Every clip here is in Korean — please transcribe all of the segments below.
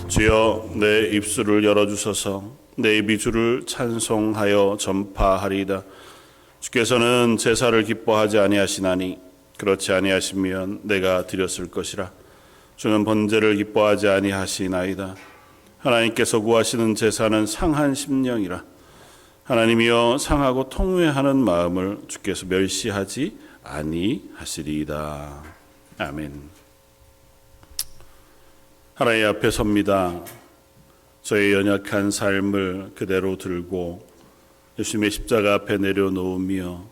주여 내 입술을 열어주소서. 내 입이 주를 찬송하여 전파하리이다. 주께서는 제사를 기뻐하지 아니하시나니 그렇지 아니하시면 내가 드렸을 것이라. 주는 번제를 기뻐하지 아니하시나이다. 하나님께서 구하시는 제사는 상한 심령이라. 하나님이여 상하고 통회하는 마음을 주께서 멸시하지 아니하시리이다. 아멘. 하나님 앞에 섭니다. 저의 연약한 삶을 그대로 들고 예수님의 십자가 앞에 내려놓으며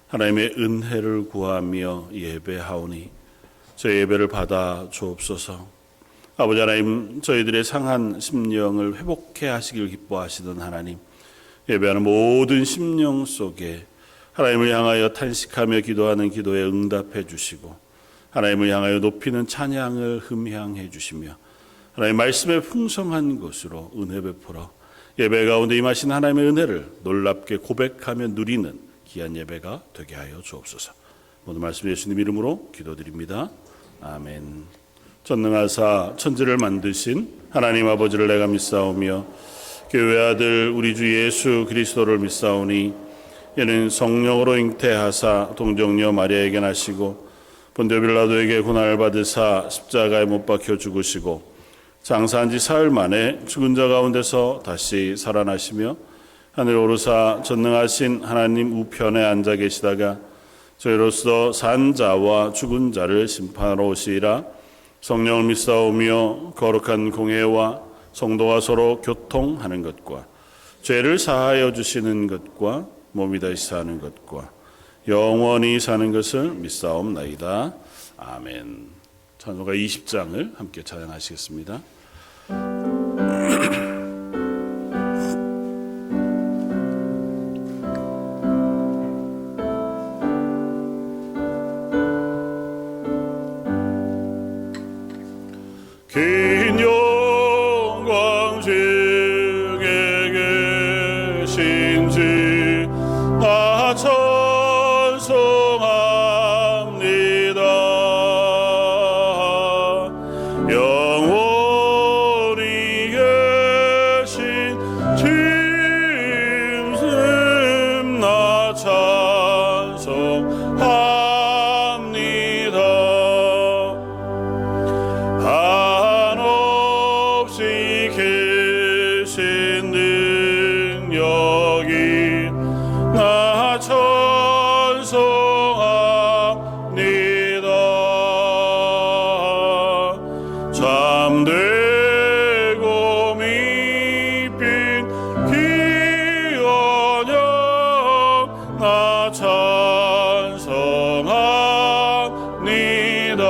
하나님의 은혜를 구하며 예배하오니 저의 예배를 받아 주옵소서. 아버지 하나님, 저희들의 상한 심령을 회복해 하시길 기뻐하시던 하나님, 예배하는 모든 심령 속에 하나님을 향하여 탄식하며 기도하는 기도에 응답해 주시고 하나님을 향하여 높이는 찬양을 흠향해 주시며 하나님 말씀의 풍성한 것으로 은혜 베풀어 예배 가운데 임하신 하나님의 은혜를 놀랍게 고백하며 누리는 귀한 예배가 되게 하여 주옵소서. 모든 말씀 예수님 이름으로 기도드립니다. 아멘. 전능하사 천지를 만드신 하나님 아버지를 내가 믿사오며 교회 아들 우리 주 예수 그리스도를 믿사오니 이는 성령으로 잉태하사 동정녀 마리아에게 나시고 본디오 빌라도에게 고난을 받으사 십자가에 못 박혀 죽으시고 장사한 지 사흘 만에 죽은 자 가운데서 다시 살아나시며 하늘 오르사 전능하신 하나님 우편에 앉아 계시다가 저희로서 산 자와 죽은 자를 심판하러 오시리라. 성령을 믿사오며 거룩한 공회와 성도가 서로 교통하는 것과 죄를 사하여 주시는 것과 몸이 다시 사는 것과 영원히 사는 것을 믿사옵나이다. 아멘. 찬송가 20장을 함께 찬양하시겠습니다. 긴 영광 중에 계신 주 나 찬송합니다. 영원히 계신 주님 나 찬송합니다. 한없이 계신 능력이 나 찬송합니다. 잠들고 미빈 귀한 영 나 찬송합니다.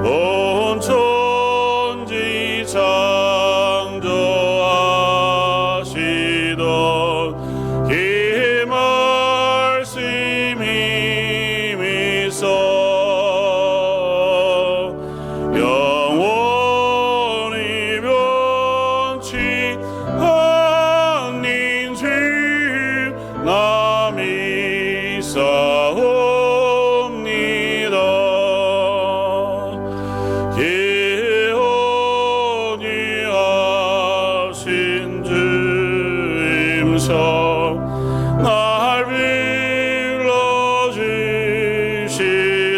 온 천지 창조하시던 이 말씀이 미소 영원히 변치 않는 주 나 믿사옵니다. 예언이 하신 주 임성 날 불러주시리.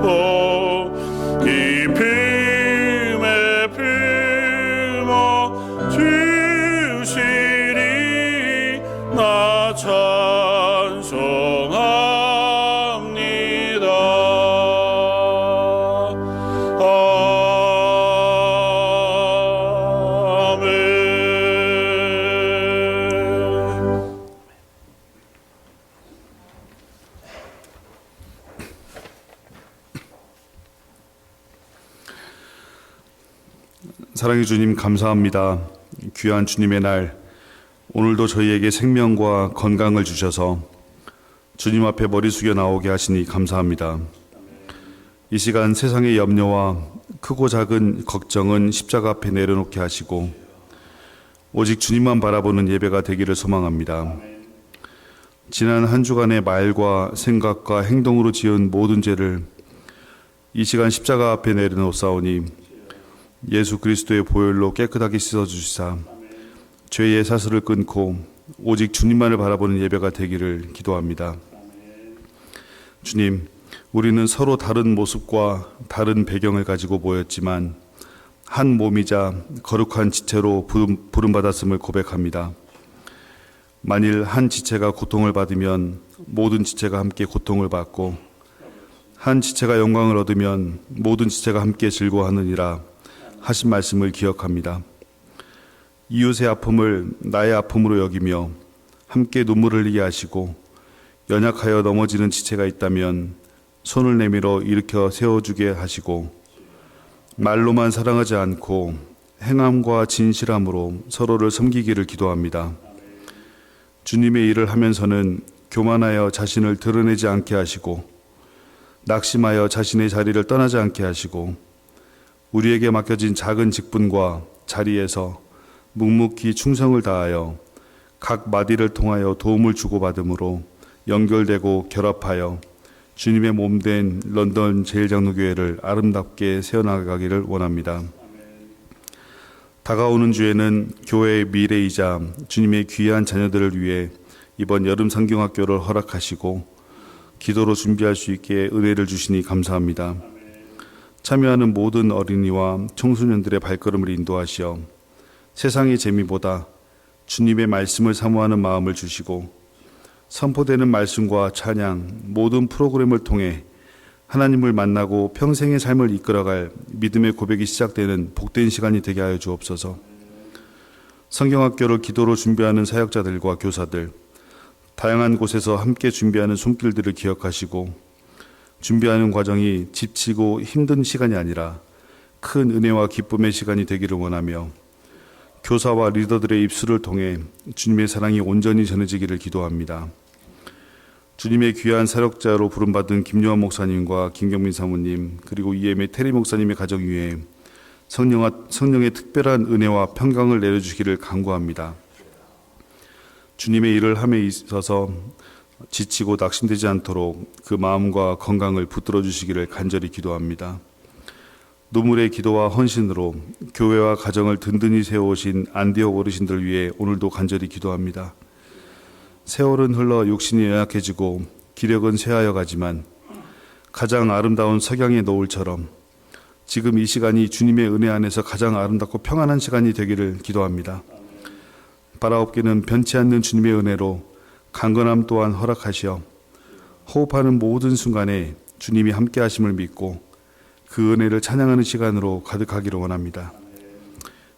오 기쁨에 품어 주시리. 나 찬송합니다. 아멘. 사랑의 주님 감사합니다. 귀한 주님의 날 오늘도 저희에게 생명과 건강을 주셔서 주님 앞에 머리 숙여 나오게 하시니 감사합니다. 이 시간 세상의 염려와 크고 작은 걱정은 십자가 앞에 내려놓게 하시고 오직 주님만 바라보는 예배가 되기를 소망합니다. 지난 한 주간의 말과 생각과 행동으로 지은 모든 죄를 이 시간 십자가 앞에 내려놓사오니 예수 그리스도의 보혈로 깨끗하게 씻어주시사 죄의 사슬을 끊고 오직 주님만을 바라보는 예배가 되기를 기도합니다. 주님, 우리는 서로 다른 모습과 다른 배경을 가지고 모였지만 한 몸이자 거룩한 지체로 부름받았음을 고백합니다. 만일 한 지체가 고통을 받으면 모든 지체가 함께 고통을 받고 한 지체가 영광을 얻으면 모든 지체가 함께 즐거워하느니라 하신 말씀을 기억합니다. 이웃의 아픔을 나의 아픔으로 여기며 함께 눈물을 흘리게 하시고 연약하여 넘어지는 지체가 있다면 손을 내밀어 일으켜 세워주게 하시고 말로만 사랑하지 않고 행함과 진실함으로 서로를 섬기기를 기도합니다. 주님의 일을 하면서는 교만하여 자신을 드러내지 않게 하시고 낙심하여 자신의 자리를 떠나지 않게 하시고 우리에게 맡겨진 작은 직분과 자리에서 묵묵히 충성을 다하여 각 마디를 통하여 도움을 주고받음으로 연결되고 결합하여 주님의 몸된 런던 제일장로교회를 아름답게 세워나가기를 원합니다. 다가오는 주에는 교회의 미래이자 주님의 귀한 자녀들을 위해 이번 여름 성경학교를 허락하시고 기도로 준비할 수 있게 은혜를 주시니 감사합니다. 참여하는 모든 어린이와 청소년들의 발걸음을 인도하시어 세상의 재미보다 주님의 말씀을 사모하는 마음을 주시고 선포되는 말씀과 찬양, 모든 프로그램을 통해 하나님을 만나고 평생의 삶을 이끌어갈 믿음의 고백이 시작되는 복된 시간이 되게 하여 주옵소서. 성경학교를 기도로 준비하는 사역자들과 교사들, 다양한 곳에서 함께 준비하는 손길들을 기억하시고 준비하는 과정이 지치고 힘든 시간이 아니라 큰 은혜와 기쁨의 시간이 되기를 원하며 교사와 리더들의 입술을 통해 주님의 사랑이 온전히 전해지기를 기도합니다. 주님의 귀한 사역자로 부름받은 김요한 목사님과 김경민 사모님 그리고 EM의 테리 목사님의 가정 위에 성령의 특별한 은혜와 평강을 내려주시기를 간구합니다. 주님의 일을 함에 있어서 지치고 낙심되지 않도록 그 마음과 건강을 붙들어 주시기를 간절히 기도합니다. 눈물의 기도와 헌신으로 교회와 가정을 든든히 세워오신 안디옥 어르신들 위해 오늘도 간절히 기도합니다. 세월은 흘러 육신이 연약해지고 기력은 쇠하여 가지만 가장 아름다운 석양의 노을처럼 지금 이 시간이 주님의 은혜 안에서 가장 아름답고 평안한 시간이 되기를 기도합니다. 바라옵기는 변치 않는 주님의 은혜로 강건함 또한 허락하시어 호흡하는 모든 순간에 주님이 함께 하심을 믿고 그 은혜를 찬양하는 시간으로 가득하기를 원합니다.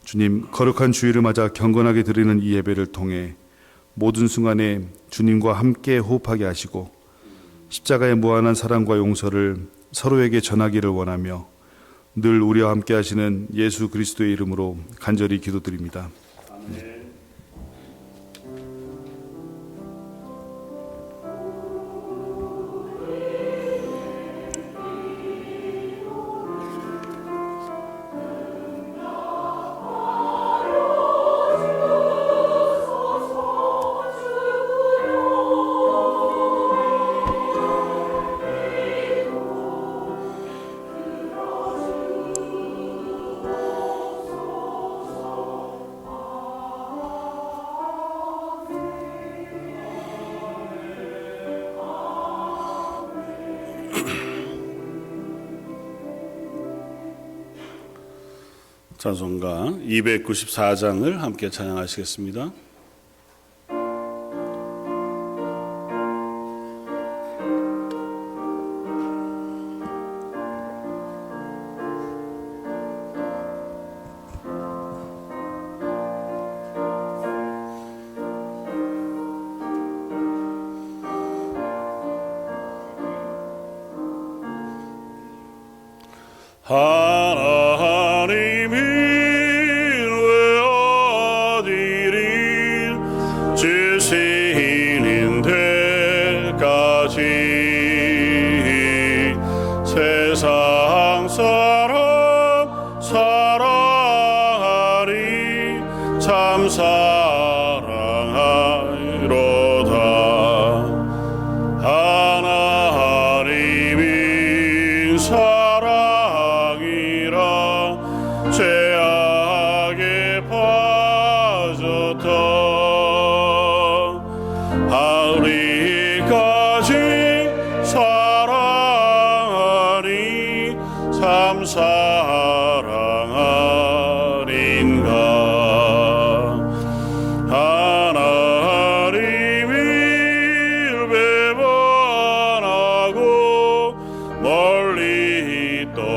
주님, 거룩한 주일을 맞아 경건하게 드리는 이 예배를 통해 모든 순간에 주님과 함께 호흡하게 하시고 십자가의 무한한 사랑과 용서를 서로에게 전하기를 원하며 늘 우리와 함께 하시는 예수 그리스도의 이름으로 간절히 기도드립니다. 아멘. 찬송가 294장을 함께 찬양하시겠습니다. 하나님이 외어드린 지신인 때까지 세상 사람 사랑하리 참 사랑하리로다. 하나님이 사랑 죄악에 빠졌던 바울이까지 사랑하니 참 사랑하린가. 하나님을 배반하고 멀리 떠나리니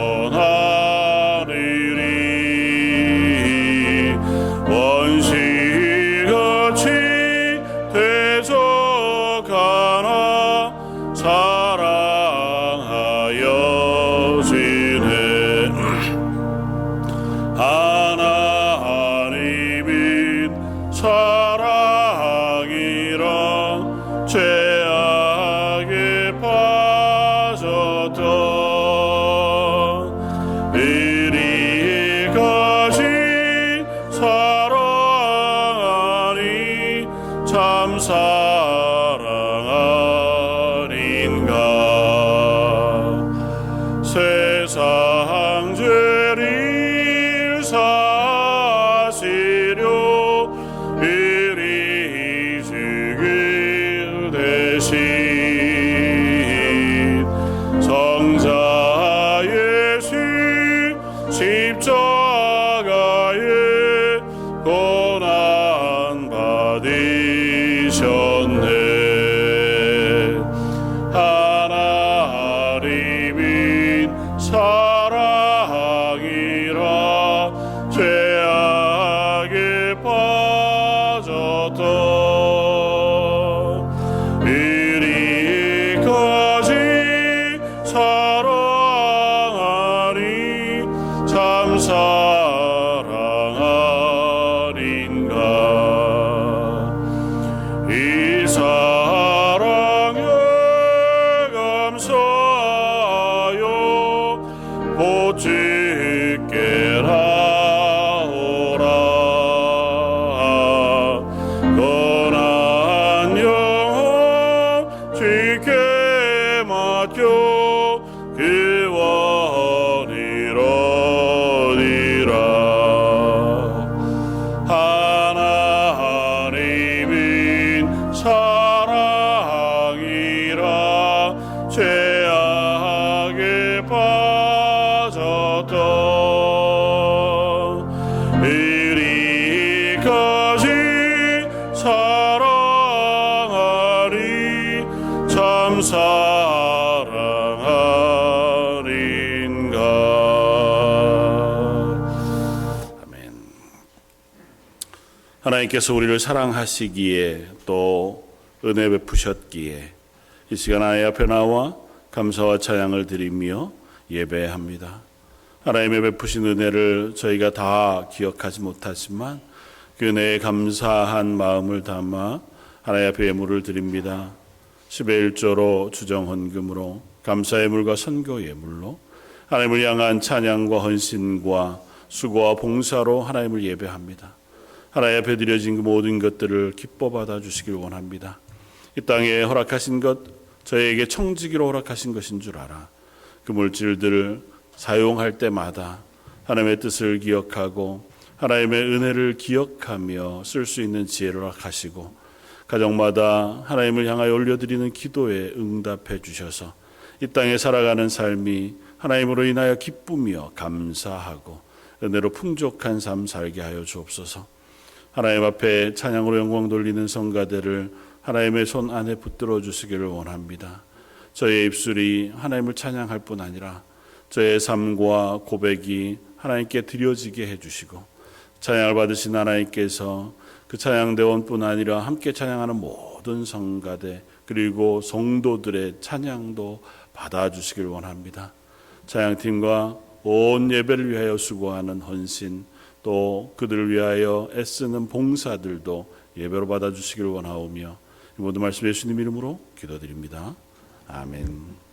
원시같이 대적하나 사랑하여 지내. 하나님은 사랑이라 죄악에 빠졌던 이리까지 사랑하니 참 사랑하린가. 세상 죄를 사시려 이리 죽을 대신 성자 예수 십자가에 고난 받으셨네. 하나님은 사랑이라 죄악에 빠졌던 이리까지 사랑하니 참 사랑하린가. 이 사랑에 감사하여 곧 주께 나오라. 고난 영혼 주께 맡겨 구원이로니라. 하나님은 사랑이라 죄악에 빠졌던 이리까지 사랑하리 참 사랑하린가. 아멘. 하나님께서 우리를 사랑하시기에 또 은혜 베푸셨기에 이 시간 하나님 앞에 나와 감사와 찬양을 드리며 예배합니다. 하나님의 베푸신 은혜를 저희가 다 기억하지 못하지만 그 은혜에 감사한 마음을 담아 하나님 앞에 예물을 드립니다. 10의 1조로 주정헌금으로 감사의 물과 선교 예물로 하나님을 향한 찬양과 헌신과 수고와 봉사로 하나님을 예배합니다. 하나님 앞에 드려진 그 모든 것들을 기뻐 받아 주시길 원합니다. 이 땅에 허락하신 것, 저희에게 청지기로 허락하신 것인 줄 알아 그 물질들을 사용할 때마다 하나님의 뜻을 기억하고 하나님의 은혜를 기억하며 쓸 수 있는 지혜를 허락하시고 가정마다 하나님을 향하여 올려드리는 기도에 응답해 주셔서 이 땅에 살아가는 삶이 하나님으로 인하여 기쁘며 감사하고 은혜로 풍족한 삶 살게 하여 주옵소서. 하나님 앞에 찬양으로 영광 돌리는 성가대를 하나님의 손 안에 붙들어 주시기를 원합니다. 저의 입술이 하나님을 찬양할 뿐 아니라 저의 삶과 고백이 하나님께 드려지게 해주시고 찬양을 받으신 하나님께서 그 찬양대원뿐 아니라 함께 찬양하는 모든 성가대 그리고 성도들의 찬양도 받아주시길 원합니다. 찬양팀과 온 예배를 위하여 수고하는 헌신 또 그들을 위하여 애쓰는 봉사들도 예배로 받아주시길 원하오며 이 모든 말씀 예수님 이름으로 기도드립니다. 아멘.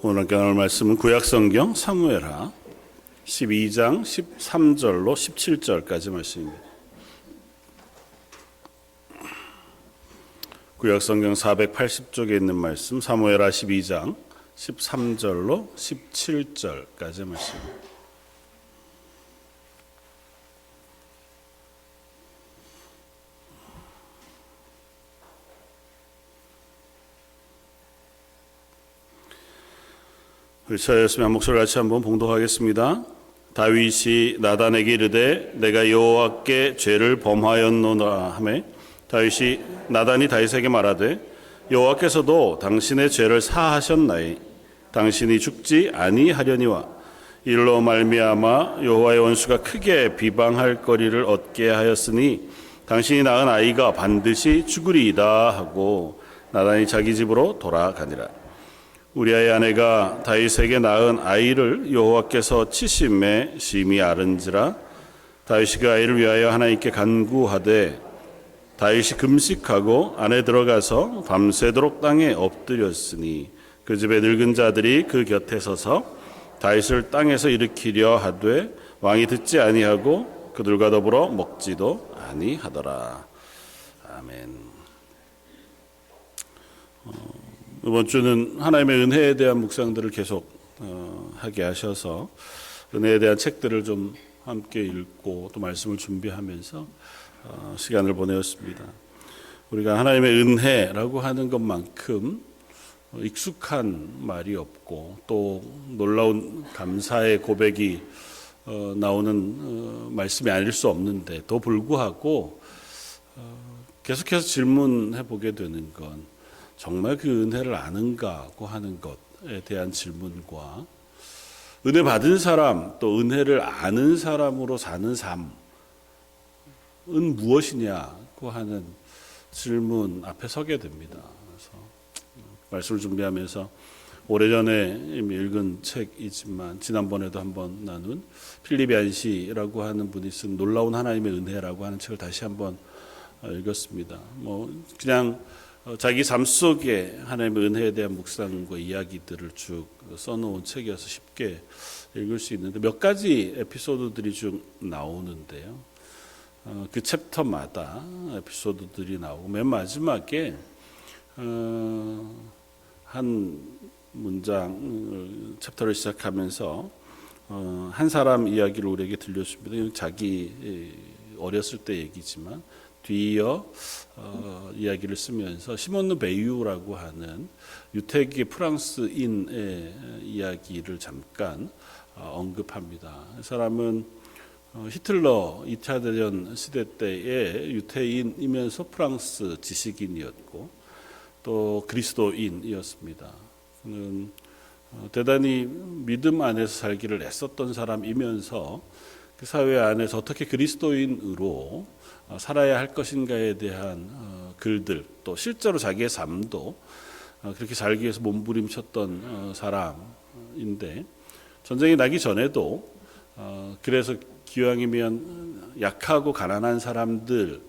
오늘 함께 나눌 말씀은 구약성경 사무엘하 12장 13절로 17절까지 말씀입니다. 구약성경 480쪽에 있는 말씀 사무엘하 12장 13절로 17절까지 말씀입니다. 우리 차였으면 한 목소리 같이 한번 봉독하겠습니다. 다윗이 나단에게 이르되 내가 여호와께 죄를 범하였노라 하매 다윗이 나단이 다윗에게 말하되 여호와께서도 당신의 죄를 사하셨나이 당신이 죽지 아니하려니와 이로 말미암아 여호와의 원수가 크게 비방할 거리를 얻게 하였으니 당신이 낳은 아이가 반드시 죽으리이다 하고 나단이 자기 집으로 돌아가니라. 우리아의 아내가 다윗에게 낳은 아이를 여호와께서 치심에 심히 아른지라. 다윗이 그 아이를 위하여 하나님께 간구하되 다윗이 금식하고 안에 들어가서 밤새도록 땅에 엎드렸으니 그 집의 늙은 자들이 그 곁에 서서 다윗을 땅에서 일으키려 하되 왕이 듣지 아니하고 그들과 더불어 먹지도 아니하더라. 아멘. 이번 주는 하나님의 은혜에 대한 묵상들을 계속 하게 하셔서 은혜에 대한 책들을 좀 함께 읽고 또 말씀을 준비하면서 시간을 보내었습니다. 우리가 하나님의 은혜라고 하는 것만큼 익숙한 말이 없고 또 놀라운 감사의 고백이 나오는 말씀이 아닐 수 없는데 또 불구하고 계속해서 질문해 보게 되는 건 정말 그 은혜를 아는가고 하는 것에 대한 질문과 은혜 받은 사람 또 은혜를 아는 사람으로 사는 삶은 무엇이냐고 하는 질문 앞에 서게 됩니다. 그래서 말씀을 준비하면서 오래전에 이미 읽은 책이지만 지난번에도 한번 나눈 필립 얀시라고 하는 분이 쓴 놀라운 하나님의 은혜라고 하는 책을 다시 한번 읽었습니다. 그냥 자기 삶 속에 하나님의 은혜에 대한 묵상과 이야기들을 쭉 써놓은 책이어서 쉽게 읽을 수 있는데 몇 가지 에피소드들이 쭉 나오는데요. 그 챕터마다 에피소드들이 나오고 맨 마지막에 한 문장 챕터를 시작하면서 한 사람 이야기를 우리에게 들려줍니다. 자기 어렸을 때 얘기지만 뒤이어 이야기를 쓰면서 시몬 르 베유라고 하는 유태계 프랑스인의 이야기를 잠깐 언급합니다. 이 사람은 히틀러 2차 대전 시대 때의 유태인이면서 프랑스 지식인이었고 또 그리스도인이었습니다. 그는 대단히 믿음 안에서 살기를 애썼던 사람이면서 그 사회 안에서 어떻게 그리스도인으로 살아야 할 것인가에 대한 글들, 또 실제로 자기의 삶도 그렇게 살기 위해서 몸부림쳤던 사람인데, 전쟁이 나기 전에도 그래서 기왕이면 약하고 가난한 사람들,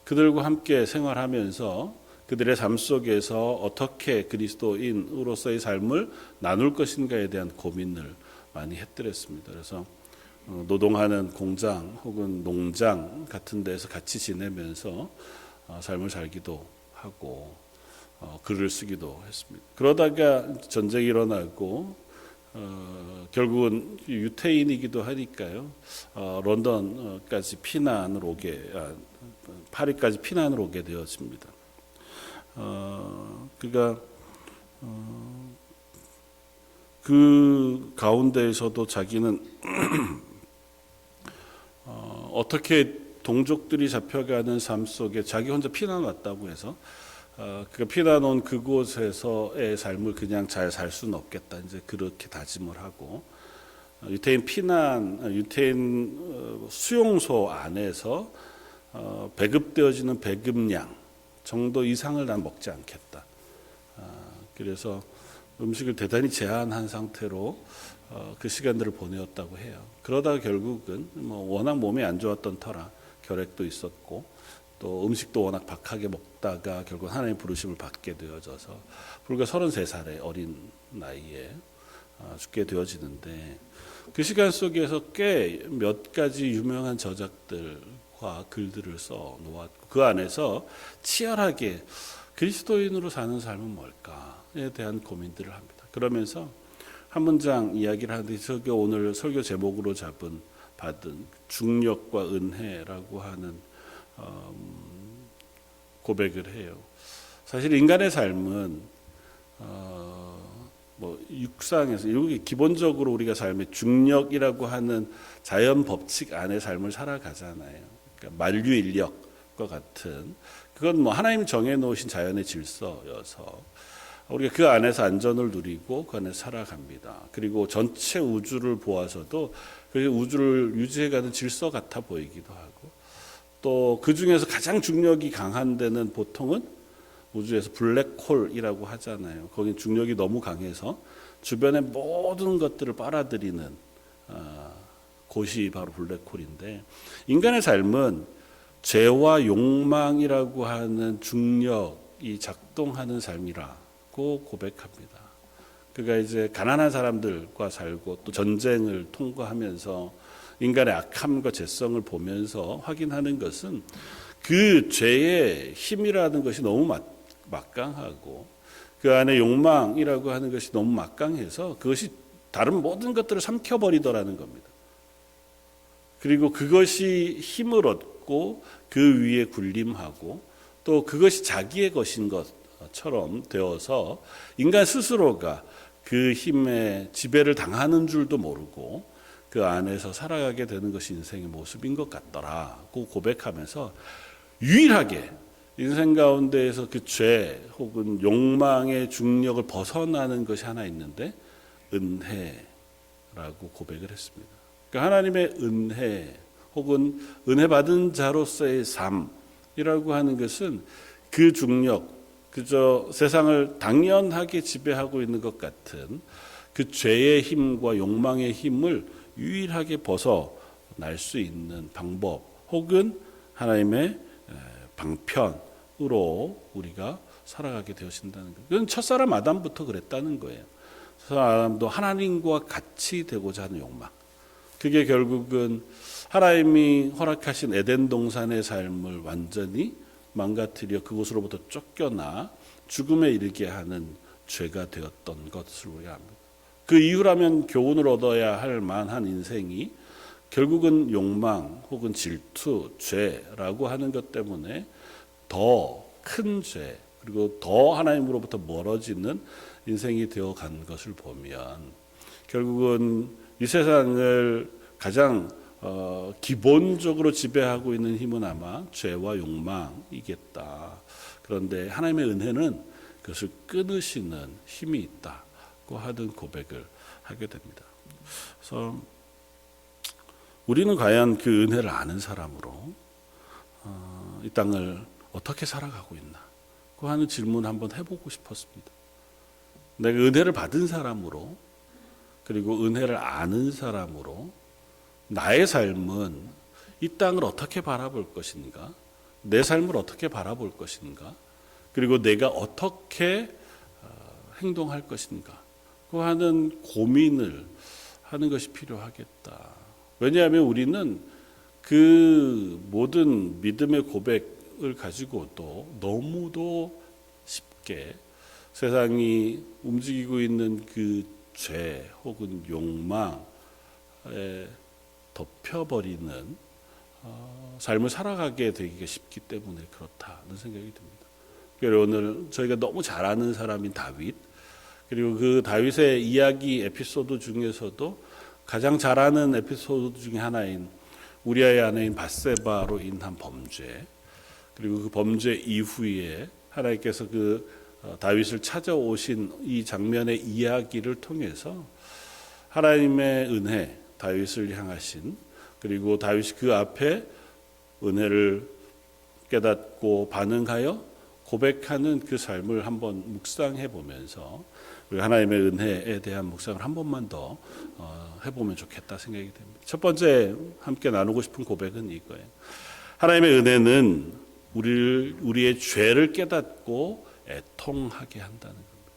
그들과 함께 생활하면서 그들의 삶 속에서 어떻게 그리스도인으로서의 삶을 나눌 것인가에 대한 고민을 많이 했더랬습니다. 그래서 노동하는 공장 혹은 농장 같은 데서 같이 지내면서 삶을 살기도 하고 글을 쓰기도 했습니다. 그러다가 전쟁이 일어나고 결국은 유태인이기도 하니까요. 런던까지 피난을 파리까지 피난을 오게 되었습니다. 그러니까 그 가운데에서도 자기는 어떻게 동족들이 잡혀가는 삶 속에 자기 혼자 피난 왔다고 해서 그 피난 온 그곳에서의 삶을 그냥 잘 살 수는 없겠다. 이제 그렇게 다짐을 하고 유태인 수용소 안에서 배급되어지는 배급량 정도 이상을 난 먹지 않겠다. 그래서 음식을 대단히 제한한 상태로 그 시간들을 보내었다고 해요. 그러다가 결국은 워낙 몸이 안 좋았던 터라 결핵도 있었고 또 음식도 워낙 박하게 먹다가 결국 하나님의 부르심을 받게 되어져서 불과 33살의 어린 나이에 죽게 되어지는데, 그 시간 속에서 꽤 몇 가지 유명한 저작들과 글들을 써 놓았고 그 안에서 치열하게 그리스도인으로 사는 삶은 뭘까에 대한 고민들을 합니다. 그러면서 한 문장 이야기를 하는데, 저게 오늘 설교 제목으로 받은 중력과 은혜라고 하는 고백을 해요. 사실 인간의 삶은 육상에서 기본적으로 우리가 삶의 중력이라고 하는 자연 법칙 안에 삶을 살아가잖아요. 그러니까 만류인력과 같은, 그건 하나님 정해놓으신 자연의 질서여서 우리가 그 안에서 안전을 누리고 그 안에서 살아갑니다. 그리고 전체 우주를 보아서도 그 우주를 유지해가는 질서 같아 보이기도 하고, 또 그 중에서 가장 중력이 강한 데는 보통은 우주에서 블랙홀이라고 하잖아요. 거긴 중력이 너무 강해서 주변의 모든 것들을 빨아들이는 곳이 바로 블랙홀인데, 인간의 삶은 죄와 욕망이라고 하는 중력이 작동하는 삶이라고 고백합니다. 그가 이제 가난한 사람들과 살고 또 전쟁을 통과하면서 인간의 악함과 죄성을 보면서 확인하는 것은 그 죄의 힘이라는 것이 너무 막강하고 그 안에 욕망이라고 하는 것이 너무 막강해서 그것이 다른 모든 것들을 삼켜버리더라는 겁니다. 그리고 그것이 힘을 얻고 그 위에 군림하고 또 그것이 자기의 것인 것처럼 되어서 인간 스스로가 그 힘에 지배를 당하는 줄도 모르고 그 안에서 살아가게 되는 것이 인생의 모습인 것 같더라고 고백하면서, 유일하게 인생 가운데에서 그 죄 혹은 욕망의 중력을 벗어나는 것이 하나 있는데 은혜라고 고백을 했습니다. 그러니까 하나님의 은혜 혹은 은혜 받은 자로서의 삶이라고 하는 것은 그 중력, 그저 세상을 당연하게 지배하고 있는 것 같은 그 죄의 힘과 욕망의 힘을 유일하게 벗어날 수 있는 방법 혹은 하나님의 방편으로 우리가 살아가게 되어진다는 거예요. 그건 첫사람 아담부터 그랬다는 거예요. 첫사람 아담도 하나님과 같이 되고자 하는 욕망. 그게 결국은 하나님이 허락하신 에덴 동산의 삶을 완전히 망가뜨려 그곳으로부터 쫓겨나 죽음에 이르게 하는 죄가 되었던 것을 우리가 압니다. 그 이후라면 교훈을 얻어야 할 만한 인생이 결국은 욕망 혹은 질투, 죄라고 하는 것 때문에 더 큰 죄, 그리고 더 하나님으로부터 멀어지는 인생이 되어간 것을 보면 결국은 이 세상을 가장 기본적으로 지배하고 있는 힘은 아마 죄와 욕망이겠다. 그런데 하나님의 은혜는 그것을 끊으시는 힘이 있다고 하는 고백을 하게 됩니다. 그래서 우리는 과연 그 은혜를 아는 사람으로 이 땅을 어떻게 살아가고 있나 그 하는 질문 한번 해보고 싶었습니다. 내가 은혜를 받은 사람으로, 그리고 은혜를 아는 사람으로 나의 삶은 이 땅을 어떻게 바라볼 것인가, 내 삶을 어떻게 바라볼 것인가, 그리고 내가 어떻게 행동할 것인가 그 하는 고민을 하는 것이 필요하겠다. 왜냐하면 우리는 그 모든 믿음의 고백을 가지고도 너무도 쉽게 세상이 움직이고 있는 그 죄 혹은 욕망에 덮여버리는 삶을 살아가게 되기가 쉽기 때문에 그렇다는 생각이 듭니다. 그래서 오늘 저희가 너무 잘 아는 사람인 다윗, 그리고 그 다윗의 이야기 에피소드 중에서도 가장 잘 아는 에피소드 중에 하나인 우리아의 아내인 밧세바로 인한 범죄, 그리고 그 범죄 이후에 하나님께서 그 다윗을 찾아오신 이 장면의 이야기를 통해서 하나님의 은혜, 다윗을 향하신, 그리고 다윗이 그 앞에 은혜를 깨닫고 반응하여 고백하는 그 삶을 한번 묵상해 보면서 우리 하나님의 은혜에 대한 묵상을 한 번만 더 해보면 좋겠다 생각이 됩니다. 첫 번째 함께 나누고 싶은 고백은 이거예요. 하나님의 은혜는 우리의 죄를 깨닫고 애통하게 한다는 겁니다.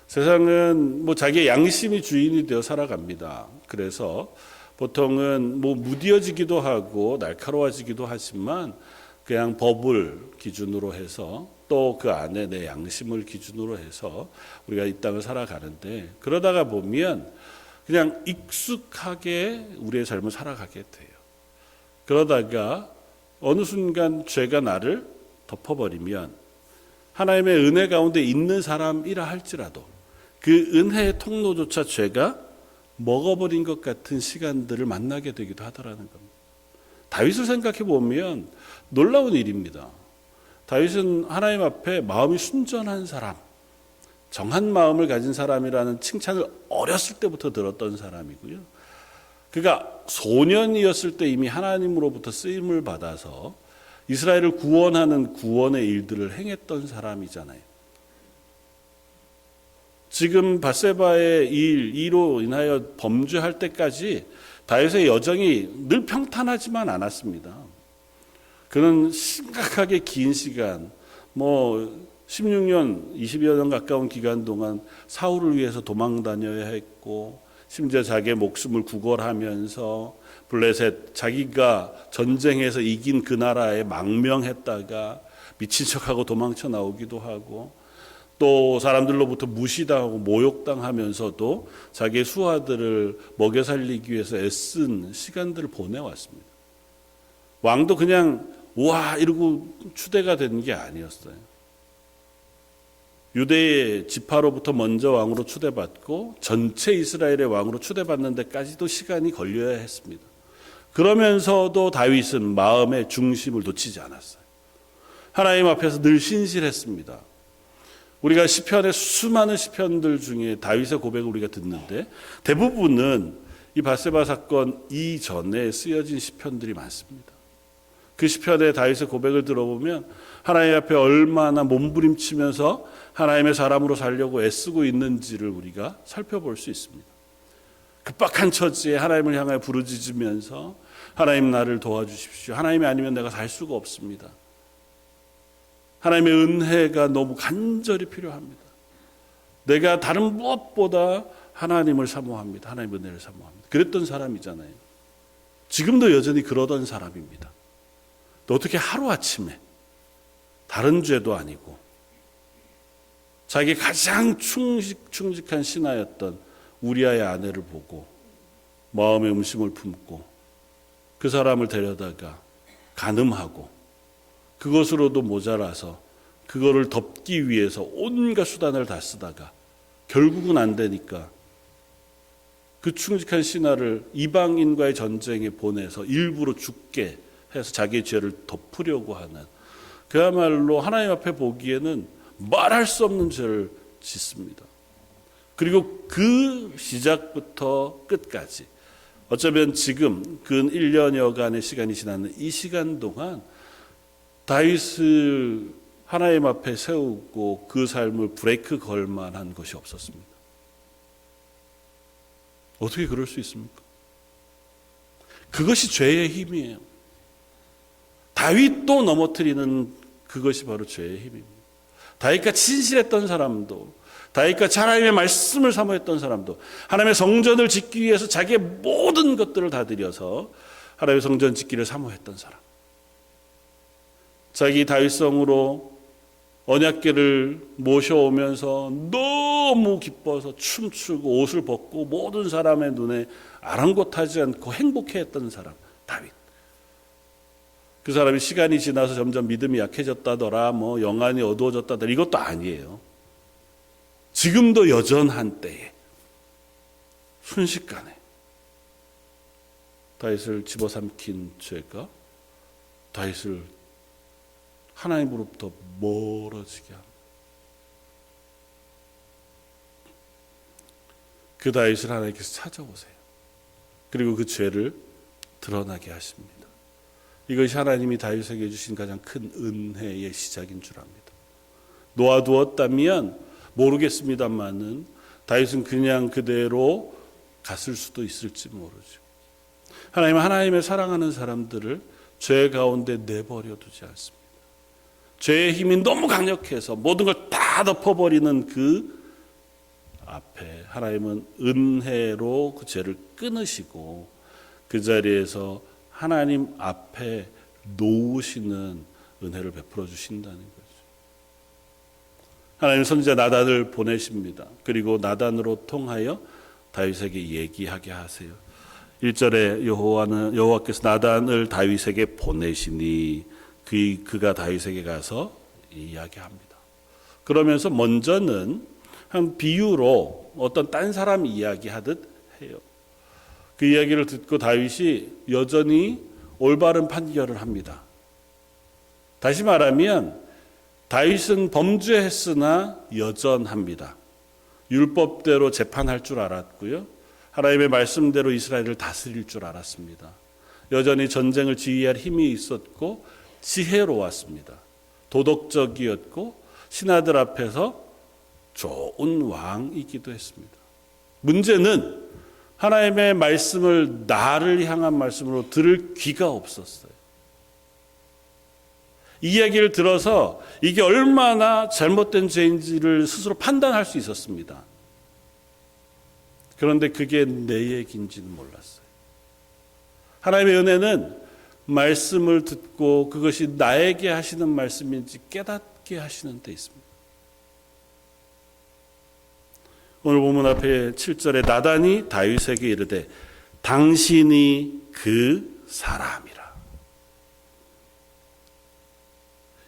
세상은 뭐 자기의 양심이 주인이 되어 살아갑니다. 그래서 보통은 뭐 무뎌지기도 하고 날카로워지기도 하지만 그냥 법을 기준으로 해서 또 그 안에 내 양심을 기준으로 해서 우리가 이 땅을 살아가는데, 그러다가 보면 그냥 익숙하게 우리의 삶을 살아가게 돼요. 그러다가 어느 순간 죄가 나를 덮어버리면 하나님의 은혜 가운데 있는 사람이라 할지라도 그 은혜의 통로조차 죄가 먹어버린 것 같은 시간들을 만나게 되기도 하더라는 겁니다. 다윗을 생각해 보면 놀라운 일입니다. 다윗은 하나님 앞에 마음이 순전한 사람, 정한 마음을 가진 사람이라는 칭찬을 어렸을 때부터 들었던 사람이고요. 그가 소년이었을 때 이미 하나님으로부터 쓰임을 받아서 이스라엘을 구원하는 구원의 일들을 행했던 사람이잖아요. 지금 밧세바의 이로 인하여 범죄할 때까지 다윗의 여정이 늘 평탄하지만 않았습니다. 그는 심각하게 긴 시간, 16년, 20여 년 가까운 기간 동안 사울을 위해서 도망 다녀야 했고, 심지어 자기의 목숨을 구걸하면서 블레셋, 자기가 전쟁에서 이긴 그 나라에 망명했다가 미친 척하고 도망쳐 나오기도 하고, 또 사람들로부터 무시당하고 모욕당하면서도 자기의 수하들을 먹여 살리기 위해서 애쓴 시간들을 보내왔습니다. 왕도 그냥 와 이러고 추대가 된 게 아니었어요. 유대의 지파로부터 먼저 왕으로 추대받고 전체 이스라엘의 왕으로 추대받는 데까지도 시간이 걸려야 했습니다. 그러면서도 다윗은 마음의 중심을 놓치지 않았어요. 하나님 앞에서 늘 신실했습니다. 우리가 시편의 수많은 시편들 중에 다윗의 고백을 우리가 듣는데 대부분은 이 밧세바 사건 이전에 쓰여진 시편들이 많습니다. 그 시편의 다윗의 고백을 들어보면 하나님 앞에 얼마나 몸부림치면서 하나님의 사람으로 살려고 애쓰고 있는지를 우리가 살펴볼 수 있습니다. 급박한 처지에 하나님을 향하여 부르짖으면서 하나님 나를 도와주십시오. 하나님이 아니면 내가 살 수가 없습니다. 하나님의 은혜가 너무 간절히 필요합니다. 내가 다른 무엇보다 하나님을 사모합니다. 하나님의 은혜를 사모합니다. 그랬던 사람이잖아요. 지금도 여전히 그러던 사람입니다. 또 어떻게 하루아침에 다른 죄도 아니고 자기 가장 충직한 신하였던 우리아의 아내를 보고 마음의 음심을 품고 그 사람을 데려다가 간음하고 그것으로도 모자라서 그거를 덮기 위해서 온갖 수단을 다 쓰다가 결국은 안 되니까 그 충직한 신하를 이방인과의 전쟁에 보내서 일부러 죽게 해서 자기의 죄를 덮으려고 하는, 그야말로 하나님 앞에 보기에는 말할 수 없는 죄를 짓습니다. 그리고 그 시작부터 끝까지 어쩌면 지금 근 1년여간의 시간이 지났는 이 시간 동안 다윗을 하나님 앞에 세우고 그 삶을 브레이크 걸 만한 것이 없었습니다. 어떻게 그럴 수 있습니까? 그것이 죄의 힘이에요. 다윗도 넘어뜨리는 그것이 바로 죄의 힘입니다. 다윗과 친실했던 사람도, 다윗과 하나님의 말씀을 사모했던 사람도, 하나님의 성전을 짓기 위해서 자기의 모든 것들을 다 들여서 하나님의 성전 짓기를 사모했던 사람, 자기 다윗성으로 언약궤를 모셔오면서 너무 기뻐서 춤추고 옷을 벗고 모든 사람의 눈에 아랑곳하지 않고 행복해했던 사람, 다윗. 그 사람이 시간이 지나서 점점 믿음이 약해졌다더라, 뭐 영안이 어두워졌다더라, 이것도 아니에요. 지금도 여전한 때에 순식간에 다윗을 집어삼킨 죄가 다윗을 하나님으로부터 멀어지게 합니다. 그 다윗을 하나님께서 찾아오세요. 그리고 그 죄를 드러나게 하십니다. 이것이 하나님이 다윗에게 주신 가장 큰 은혜의 시작인 줄 압니다. 놓아두었다면 모르겠습니다만은 다윗은 그냥 그대로 갔을 수도 있을지 모르죠. 하나님은 하나님의 사랑하는 사람들을 죄 가운데 내버려 두지 않습니다. 죄의 힘이 너무 강력해서 모든 걸 다 덮어버리는 그 앞에 하나님은 은혜로 그 죄를 끊으시고 그 자리에서 하나님 앞에 놓으시는 은혜를 베풀어 주신다는 거죠. 하나님 선지자 나단을 보내십니다. 그리고 나단으로 통하여 다윗에게 얘기하게 하세요. 1절에 여호와께서 나단을 다윗에게 보내시니 그가 다윗에게 가서 이야기합니다. 그러면서 먼저는 한 비유로 어떤 딴 사람 이야기하듯 해요. 그 이야기를 듣고 다윗이 여전히 올바른 판결을 합니다. 다시 말하면 다윗은 범죄했으나 여전합니다. 율법대로 재판할 줄 알았고요. 하나님의 말씀대로 이스라엘을 다스릴 줄 알았습니다. 여전히 전쟁을 지휘할 힘이 있었고 지혜로웠습니다. 도덕적이었고 신하들 앞에서 좋은 왕이기도 했습니다. 문제는 하나님의 말씀을 나를 향한 말씀으로 들을 귀가 없었어요. 이 이야기를 들어서 이게 얼마나 잘못된 죄인지를 스스로 판단할 수 있었습니다. 그런데 그게 내 얘기인지는 몰랐어요. 하나님의 은혜는 말씀을 듣고 그것이 나에게 하시는 말씀인지 깨닫게 하시는 데 있습니다. 오늘 본문 앞에 7절에 나단이 다윗에게 이르되 당신이 그 사람이라.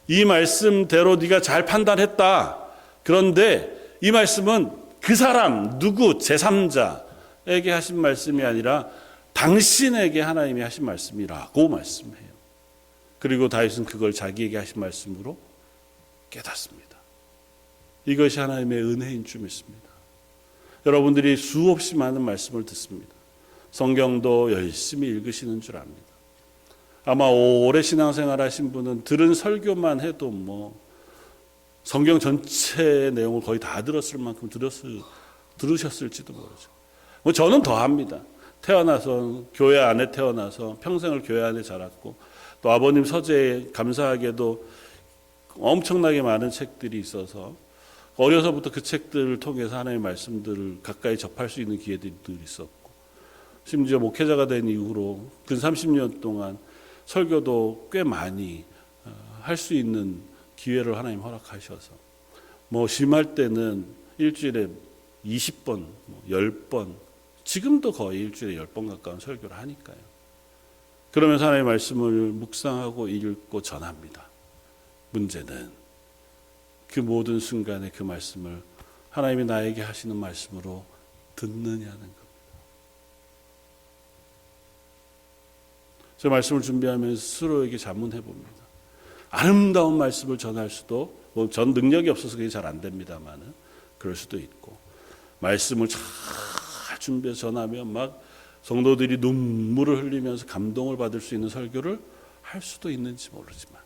이 말씀대로 네가 잘 판단했다. 그런데 이 말씀은 그 사람 누구 제3자에게 하신 말씀이 아니라 당신에게 하나님이 하신 말씀이라고 말씀해요. 그리고 다윗은 그걸 자기에게 하신 말씀으로 깨닫습니다. 이것이 하나님의 은혜인 줄 믿습니다. 여러분들이 수없이 많은 말씀을 듣습니다. 성경도 열심히 읽으시는 줄 압니다. 아마 오래 신앙생활 하신 분은 들은 설교만 해도 뭐 성경 전체 내용을 거의 다 들었을 만큼 들으셨을지도 모르죠. 뭐 저는 더 합니다. 태어나서 교회 안에 태어나서 평생을 교회 안에 자랐고 또 아버님 서재에 감사하게도 엄청나게 많은 책들이 있어서 어려서부터 그 책들을 통해서 하나님의 말씀들을 가까이 접할 수 있는 기회들이 늘 있었고 심지어 목회자가 된 이후로 근 30년 동안 설교도 꽤 많이 할 수 있는 기회를 하나님 허락하셔서 뭐 심할 때는 일주일에 20번, 10번 지금도 거의 일주일에 10번 가까운 설교를 하니까요. 그러면서 하나님의 말씀을 묵상하고 읽고 전합니다. 문제는 그 모든 순간에 그 말씀을 하나님이 나에게 하시는 말씀으로 듣느냐는 겁니다. 저 말씀을 준비하면서 스스로에게 자문해 봅니다. 아름다운 말씀을 전할 수도, 전 능력이 없어서 그게 잘 안 됩니다만은 그럴 수도 있고, 말씀을 잘 준비해서 전하면 막 성도들이 눈물을 흘리면서 감동을 받을 수 있는 설교를 할 수도 있는지 모르지만,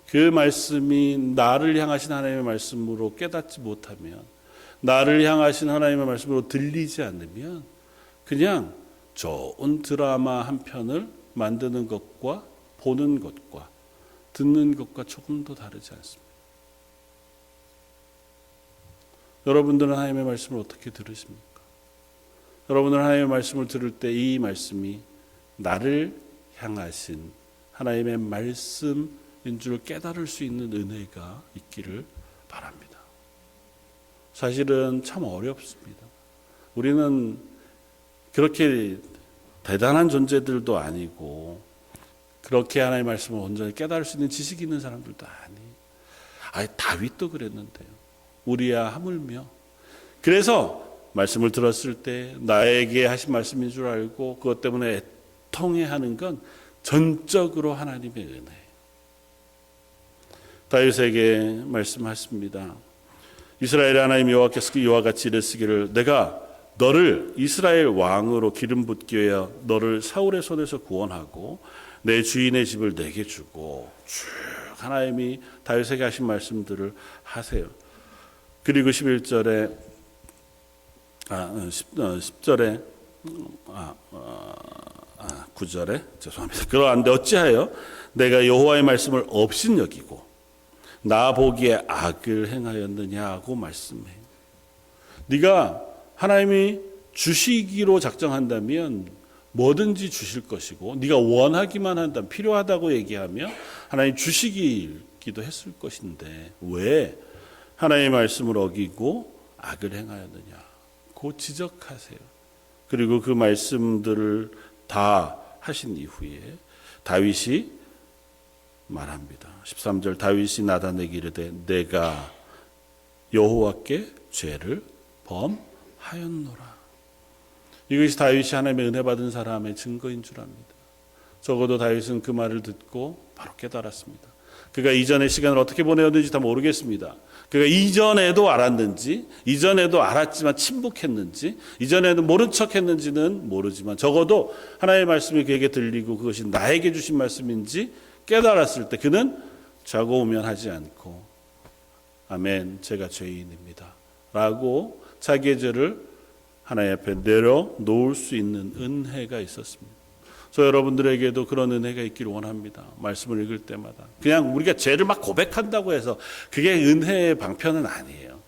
그 말씀이 나를 향하신 하나님의 말씀으로 깨닫지 못하면, 나를 향하신 하나님의 말씀으로 들리지 않으면 그냥 좋은 드라마 한 편을 만드는 것과 보는 것과 듣는 것과 조금도 다르지 않습니다. 여러분들은 하나님의 말씀을 어떻게 들으십니까? 여러분들은 하나님의 말씀을 들을 때 이 말씀이 나를 향하신 하나님의 말씀인 줄 깨달을 수 있는 은혜가 있기를 바랍니다. 사실은 참 어렵습니다. 우리는 그렇게 대단한 존재들도 아니고, 그렇게 하나님의 말씀을 온전히 깨달을 수 있는 지식이 있는 사람들도 아니. 다윗도 그랬는데요. 우리야 하물며. 그래서 말씀을 들었을 때 나에게 하신 말씀인 줄 알고 그것 때문에 애통해하는 건 전적으로 하나님의 은혜예요. 다윗에게 말씀하십니다. 이스라엘의 하나님 여호와께서 이와 같이 이르시기를, 내가 너를 이스라엘 왕으로 기름 붓기 위하여 너를 사울의 손에서 구원하고 내 주인의 집을 내게 주고, 쭉 하나님이 다윗에게 하신 말씀들을 하세요. 그리고 11절에 10절에 9절에 죄송합니다. 그러한데 어찌하여 내가 여호와의 말씀을 없인 여기고 나 보기에 악을 행하였느냐고 말씀해요. 네가 하나님이 주시기로 작정한다면 뭐든지 주실 것이고, 네가 원하기만 한다면, 필요하다고 얘기하면 하나님 주시기도 했을 것인데 왜 하나님의 말씀을 어기고 악을 행하였느냐 고 지적하세요. 그리고 그 말씀들을 다 하신 이후에 다윗이 말합니다. 13절, 다윗이 나단에게 이르되 내가 여호와께 죄를 범하였노라. 이것이 다윗이 하나님의 은혜 받은 사람의 증거인 줄 압니다. 적어도 다윗은 그 말을 듣고 바로 깨달았습니다. 그가 이전의 시간을 어떻게 보내었는지 다 모르겠습니다. 그가 이전에도 알았는지, 이전에도 알았지만 침묵했는지, 이전에도 모른 척했는지는 모르지만 적어도 하나님의 말씀이 그에게 들리고 그것이 나에게 주신 말씀인지 깨달았을 때 그는 자고 오면 하지 않고 아멘, 제가 죄인입니다 라고 자기의 죄를 하나님 앞에 내려놓을 수 있는 은혜가 있었습니다. 저 여러분들에게도 그런 은혜가 있기를 원합니다. 말씀을 읽을 때마다 그냥 우리가 죄를 막 고백한다고 해서 그게 은혜의 방편은 아니에요.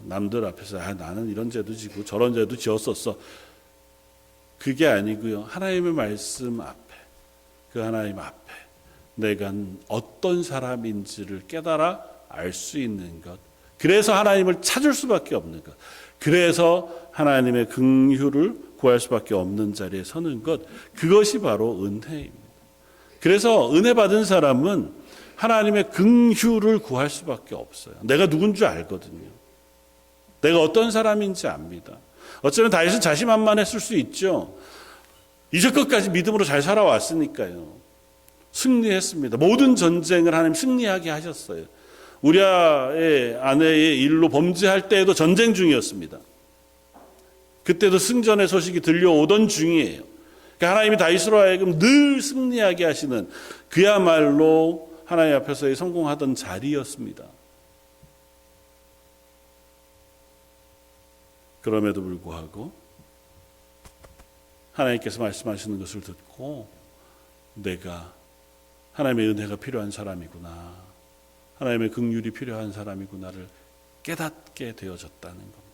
남들 앞에서 나는 이런 죄도 지고 저런 죄도 지었었어, 그게 아니고요. 하나님의 말씀 앞에, 그 하나님 앞에 내가 어떤 사람인지를 깨달아 알 수 있는 것, 그래서 하나님을 찾을 수밖에 없는 것, 그래서 하나님의 긍휼을 구할 수밖에 없는 자리에 서는 것, 그것이 바로 은혜입니다. 그래서 은혜 받은 사람은 하나님의 긍휼을 구할 수밖에 없어요. 내가 누군 줄 알거든요. 내가 어떤 사람인지 압니다. 어쩌면 다윗은 자신만만했을 수 있죠. 이제껏까지 믿음으로 잘 살아왔으니까요. 승리했습니다. 모든 전쟁을 하나님 승리하게 하셨어요. 우리아의 아내의 일로 범죄할 때에도 전쟁 중이었습니다. 그때도 승전의 소식이 들려오던 중이에요. 그러니까 하나님이 다윗으로 하여금 늘 승리하게 하시는, 그야말로 하나님 앞에서의 성공하던 자리였습니다. 그럼에도 불구하고 하나님께서 말씀하시는 것을 듣고 내가 하나님의 은혜가 필요한 사람이구나, 하나님의 긍휼이 필요한 사람이구나를 깨닫게 되어졌다는 겁니다.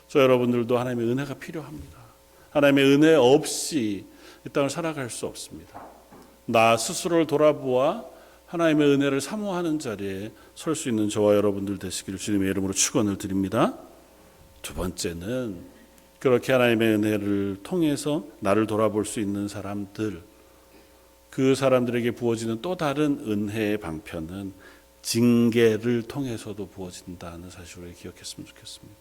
저 여러분들도 하나님의 은혜가 필요합니다. 하나님의 은혜 없이 이 땅을 살아갈 수 없습니다. 나 스스로를 돌아보아 하나님의 은혜를 사모하는 자리에 설 수 있는 저와 여러분들 되시기를 주님의 이름으로 축원을 드립니다. 두 번째는 그렇게 하나님의 은혜를 통해서 나를 돌아볼 수 있는 사람들, 그 사람들에게 부어지는 또 다른 은혜의 방편은 징계를 통해서도 부어진다는 사실을 기억했으면 좋겠습니다.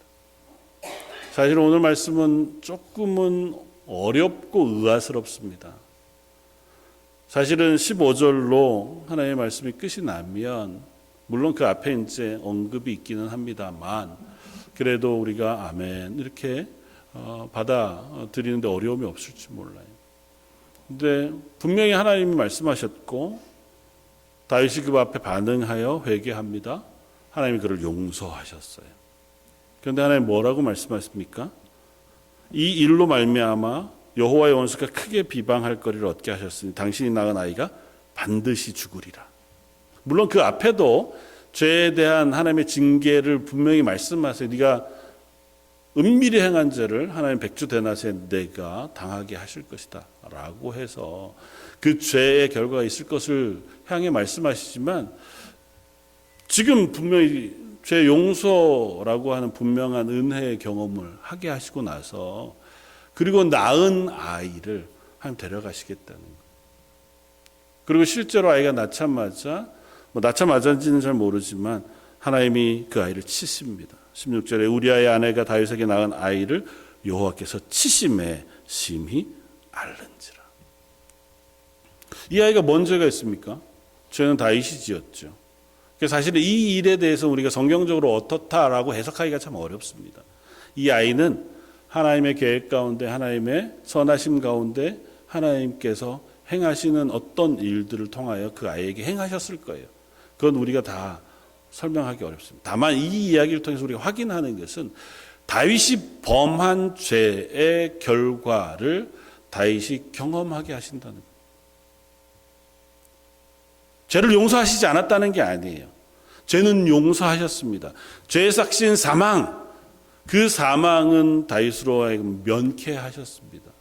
사실 오늘 말씀은 조금은 어렵고 의아스럽습니다. 사실은 15절로 하나님의 말씀이 끝이 나면 물론 그 앞에 이제 언급이 있기는 합니다만 그래도 우리가 아멘 이렇게 받아들이는데 어려움이 없을지 몰라요. 근데 분명히 하나님이 말씀하셨고 다윗이 그 앞에 반응하여 회개합니다. 하나님이 그를 용서하셨어요. 그런데 하나님 뭐라고 말씀하십니까? 이 일로 말미암아 여호와의 원수가 크게 비방할 거리를 얻게 하셨으니 당신이 낳은 아이가 반드시 죽으리라. 물론 그 앞에도 죄에 대한 하나님의 징계를 분명히 말씀하세요. 네가 은밀히 행한 죄를 하나님 백주대낮에 내가 당하게 하실 것이다 라고 해서 그 죄의 결과가 있을 것을 향해 말씀하시지만 지금 분명히 죄 용서라고 하는 분명한 은혜의 경험을 하게 하시고 나서 그리고 낳은 아이를 하나님 데려가시겠다는 거예요. 그리고 실제로 아이가 낳자마자인지는 잘 모르지만 하나님이 그 아이를 치십니다. 16절에 우리아의 아내가 다윗에게 낳은 아이를 여호와께서 치심에 심히 앓는지라. 이 아이가 뭔 죄가 있습니까? 죄는 다윗이 지었죠. 사실 이 일에 대해서 우리가 성경적으로 어떻다라고 해석하기가 참 어렵습니다. 이 아이는 하나님의 계획 가운데 하나님의 선하심 가운데 하나님께서 행하시는 어떤 일들을 통하여 그 아이에게 행하셨을 거예요. 그건 우리가 다 설명하기 어렵습니다. 다만 이 이야기를 통해서 우리가 확인하는 것은 다윗이 범한 죄의 결과를 다윗이 경험하게 하신다는 거예요. 죄를 용서하시지 않았다는 게 아니에요. 죄는 용서하셨습니다. 죄의 삭신 사망, 그 사망은 다윗으로 하여금 면케하셨습니다.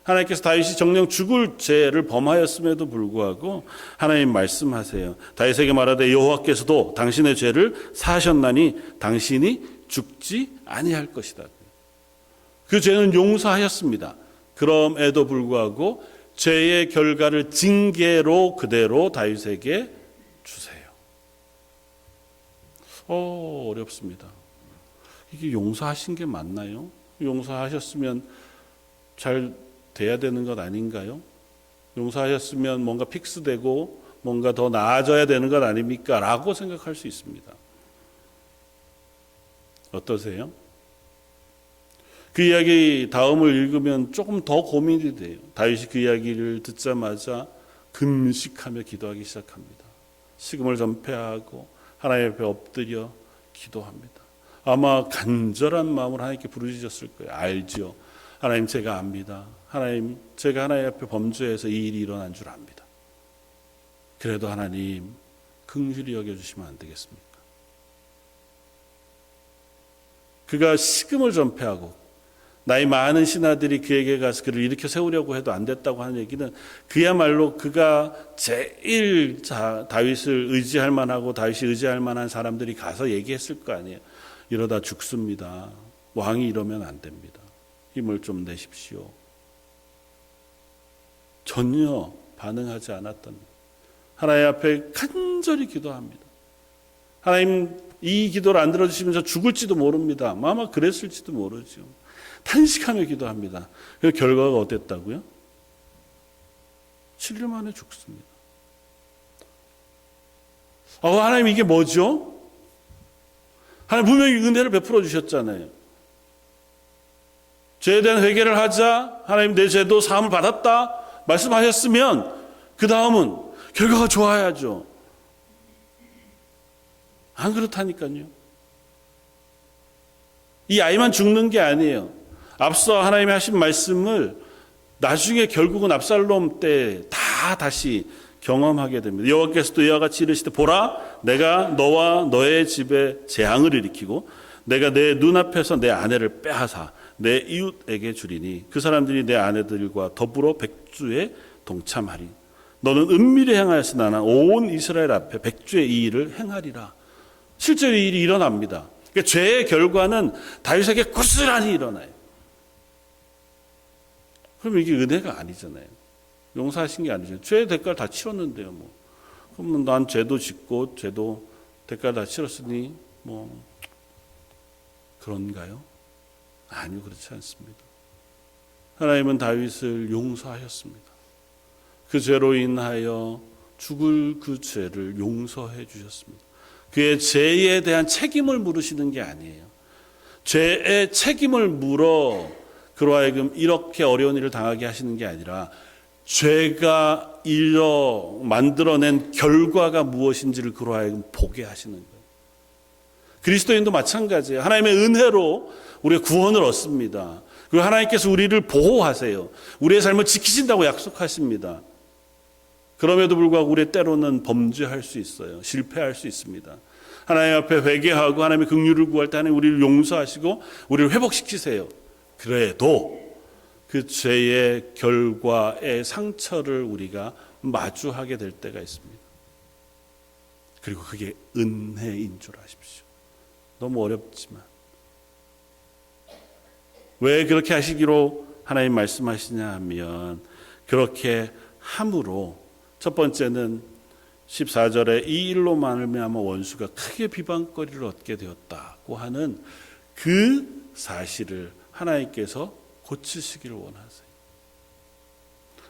하나님께서 다윗이 정녕 죽을 죄를 범하였음에도 불구하고 하나님 말씀하세요. 다윗에게 말하되 여호와께서도 당신의 죄를 사하셨나니 당신이 죽지 아니할 것이다. 그 죄는 용서하셨습니다. 그럼에도 불구하고 죄의 결과를 징계로 그대로 다윗에게 주세요. 어렵습니다. 이게 용서하신 게 맞나요? 용서하셨으면 잘 돼야 되는 것 아닌가요? 용서하셨으면 뭔가 픽스되고 뭔가 더 나아져야 되는 것 아닙니까? 라고 생각할 수 있습니다. 어떠세요? 그 이야기 다음을 읽으면 조금 더 고민이 돼요. 다윗이 그 이야기를 듣자마자 금식하며 기도하기 시작합니다. 식음을 전폐하고 하나님 앞에 엎드려 기도합니다. 아마 간절한 마음으로 하나님께 부르짖었을 거예요. 알지요. 하나님 제가 압니다. 하나님 제가 하나님 앞에 범죄해서 이 일이 일어난 줄 압니다. 그래도 하나님 긍휼히 여겨주시면 안 되겠습니까? 그가 식음을 전폐하고 나이 많은 신하들이 그에게 가서 그를 일으켜 세우려고 해도 안 됐다고 하는 얘기는 그야말로 그가 제일 다윗을 의지할 만하고 다윗이 의지할 만한 사람들이 가서 얘기했을 거 아니에요. 이러다 죽습니다. 왕이 이러면 안 됩니다. 힘을 좀 내십시오. 전혀 반응하지 않았던 하나님 앞에 간절히 기도합니다. 하나님 이 기도를 안 들어주시면 저 죽을지도 모릅니다. 아마 그랬을지도 모르죠. 탄식하며 기도합니다. 그 결과가 어땠다고요? 7일 만에 죽습니다. 하나님 이게 뭐죠? 하나님 분명히 은혜를 베풀어 주셨잖아요. 죄에 대한 회개를 하자 하나님 내 죄도 사함을 받았다 말씀하셨으면 그 다음은 결과가 좋아야죠. 안 그렇다니까요. 이 아이만 죽는 게 아니에요. 앞서 하나님이 하신 말씀을 나중에 결국은 압살롬 때 다시 경험하게 됩니다. 여호와께서도 이와 같이 이르시되 보라 내가 너와 너의 집에 재앙을 일으키고 내가 내 눈앞에서 내 아내를 빼앗아 내 이웃에게 주리니 그 사람들이 내 아내들과 더불어 백주에 동참하리. 너는 은밀히 행하였으나 온 이스라엘 앞에 백주의 이 일을 행하리라. 실제로 이 일이 일어납니다. 그러니까 죄의 결과는 다윗에게 고스란히 일어나요. 그럼 이게 은혜가 아니잖아요. 용서하신 게 아니죠. 죄의 대가를 다 치렀는데요. 뭐. 그러면 난 죄도 짓고 죄도 대가를 다 치렀으니 뭐 그런가요? 아니요, 그렇지 않습니다. 하나님은 다윗을 용서하셨습니다. 그 죄로 인하여 죽을 그 죄를 용서해 주셨습니다. 그의 죄에 대한 책임을 물으시는 게 아니에요. 죄의 책임을 물어 그로 하여금 이렇게 어려운 일을 당하게 하시는 게 아니라 죄가 만들어낸 결과가 무엇인지를 그로 하여금 보게 하시는 거예요. 그리스도인도 마찬가지예요. 하나님의 은혜로 우리가 구원을 얻습니다. 그리고 하나님께서 우리를 보호하세요. 우리의 삶을 지키신다고 약속하십니다. 그럼에도 불구하고 우리 때로는 범죄할 수 있어요. 실패할 수 있습니다. 하나님 앞에 회개하고 하나님의 긍휼을 구할 때 하나님 우리를 용서하시고 우리를 회복시키세요. 그래도 그 죄의 결과의 상처를 우리가 마주하게 될 때가 있습니다. 그리고 그게 은혜인 줄 아십시오. 너무 어렵지만 왜 그렇게 하시기로 하나님 말씀하시냐 하면 그렇게 함으로 첫 번째는 14절에 이 일로 말미암아 원수가 크게 비방거리를 얻게 되었다고 하는 그 사실을 하나님께서 고치시기를 원하세요.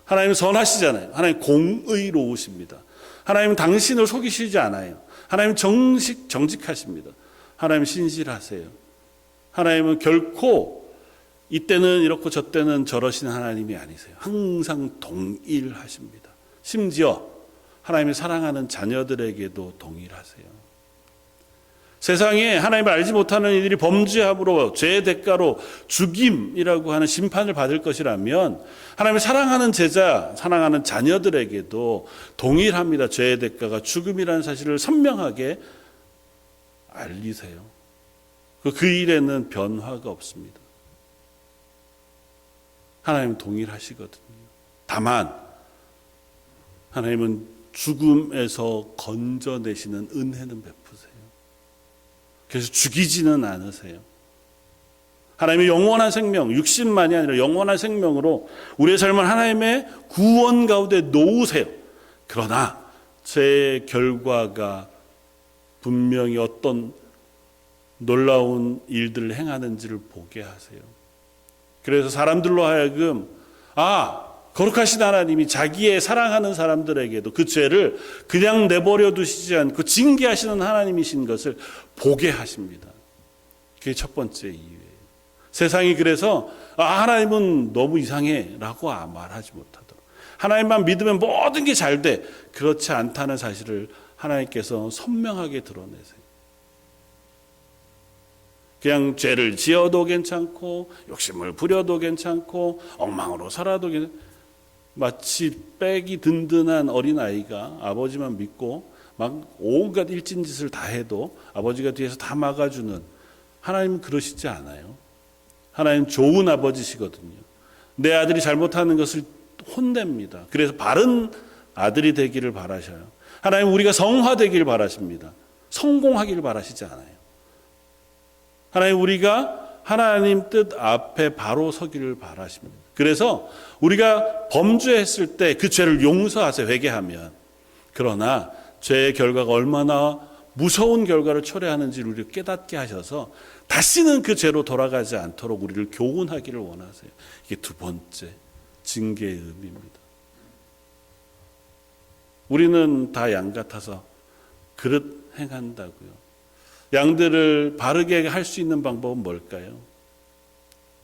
하나님은 선하시잖아요. 하나님 공의로우십니다. 하나님은 당신을 속이시지 않아요. 하나님은 정직하십니다. 하나님은 신실하세요. 하나님은 결코 이때는 이렇고 저때는 저러신 하나님이 아니세요. 항상 동일하십니다. 심지어 하나님이 사랑하는 자녀들에게도 동일하세요. 세상에 하나님을 알지 못하는 이들이 범죄함으로 죄의 대가로 죽임이라고 하는 심판을 받을 것이라면 하나님을 사랑하는 제자, 사랑하는 자녀들에게도 동일합니다. 죄의 대가가 죽음이라는 사실을 선명하게 알리세요. 그 일에는 변화가 없습니다. 하나님은 동일하시거든요. 다만 하나님은 죽음에서 건져내시는 은혜는 베푸세요. 그래서 죽이지는 않으세요. 하나님의 영원한 생명, 육신만이 아니라 영원한 생명으로 우리의 삶을 하나님의 구원 가운데 놓으세요. 그러나 제 결과가 분명히 어떤 놀라운 일들을 행하는지를 보게 하세요. 그래서 사람들로 하여금 거룩하신 하나님이 자기의 사랑하는 사람들에게도 그 죄를 그냥 내버려 두시지 않고 징계하시는 하나님이신 것을 보게 하십니다. 그게 첫 번째 이유예요. 세상이 그래서 하나님은 너무 이상해 라고 말하지 못하도록, 하나님만 믿으면 모든 게 잘 돼, 그렇지 않다는 사실을 하나님께서 선명하게 드러내세요. 그냥 죄를 지어도 괜찮고 욕심을 부려도 괜찮고 엉망으로 살아도 괜찮고, 마치 빽이 든든한 어린아이가 아버지만 믿고 막 온갖 일진짓을 다 해도 아버지가 뒤에서 다 막아주는 하나님은 그러시지 않아요. 하나님은 좋은 아버지시거든요. 내 아들이 잘못하는 것을 혼냅니다. 그래서 바른 아들이 되기를 바라셔요. 하나님은 우리가 성화되기를 바라십니다. 성공하기를 바라시지 않아요. 하나님 우리가 하나님 뜻 앞에 바로 서기를 바라십니다. 그래서 우리가 범죄했을 때 그 죄를 용서하세요. 회개하면. 그러나 죄의 결과가 얼마나 무서운 결과를 초래하는지를 우리를 깨닫게 하셔서 다시는 그 죄로 돌아가지 않도록 우리를 교훈하기를 원하세요. 이게 두 번째 징계의 의미입니다. 우리는 다 양 같아서 그릇 행한다고요. 양들을 바르게 할 수 있는 방법은 뭘까요?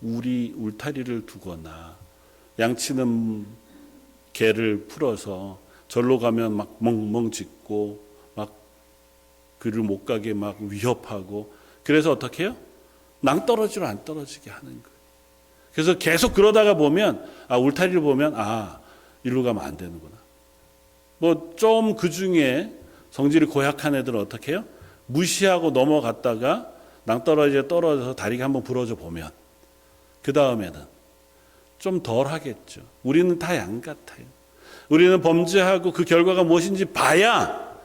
울타리를 두거나 양치는 개를 풀어서 절로 가면 막 멍멍 짖고 막 그를 못 가게 막 위협하고, 그래서 어떻게 해요? 낭떠러지로 안 떨어지게 하는 거예요. 그래서 계속 그러다가 보면 울타리를 보면 이리로 가면 안 되는구나. 뭐 좀 그중에 성질이 고약한 애들은 어떻게 해요? 무시하고 넘어갔다가 낭떠러지에 떨어져서 다리가 한번 부러져 보면 그 다음에는 좀 덜 하겠죠. 우리는 다 양 같아요. 우리는 범죄하고 그 결과가 무엇인지 봐야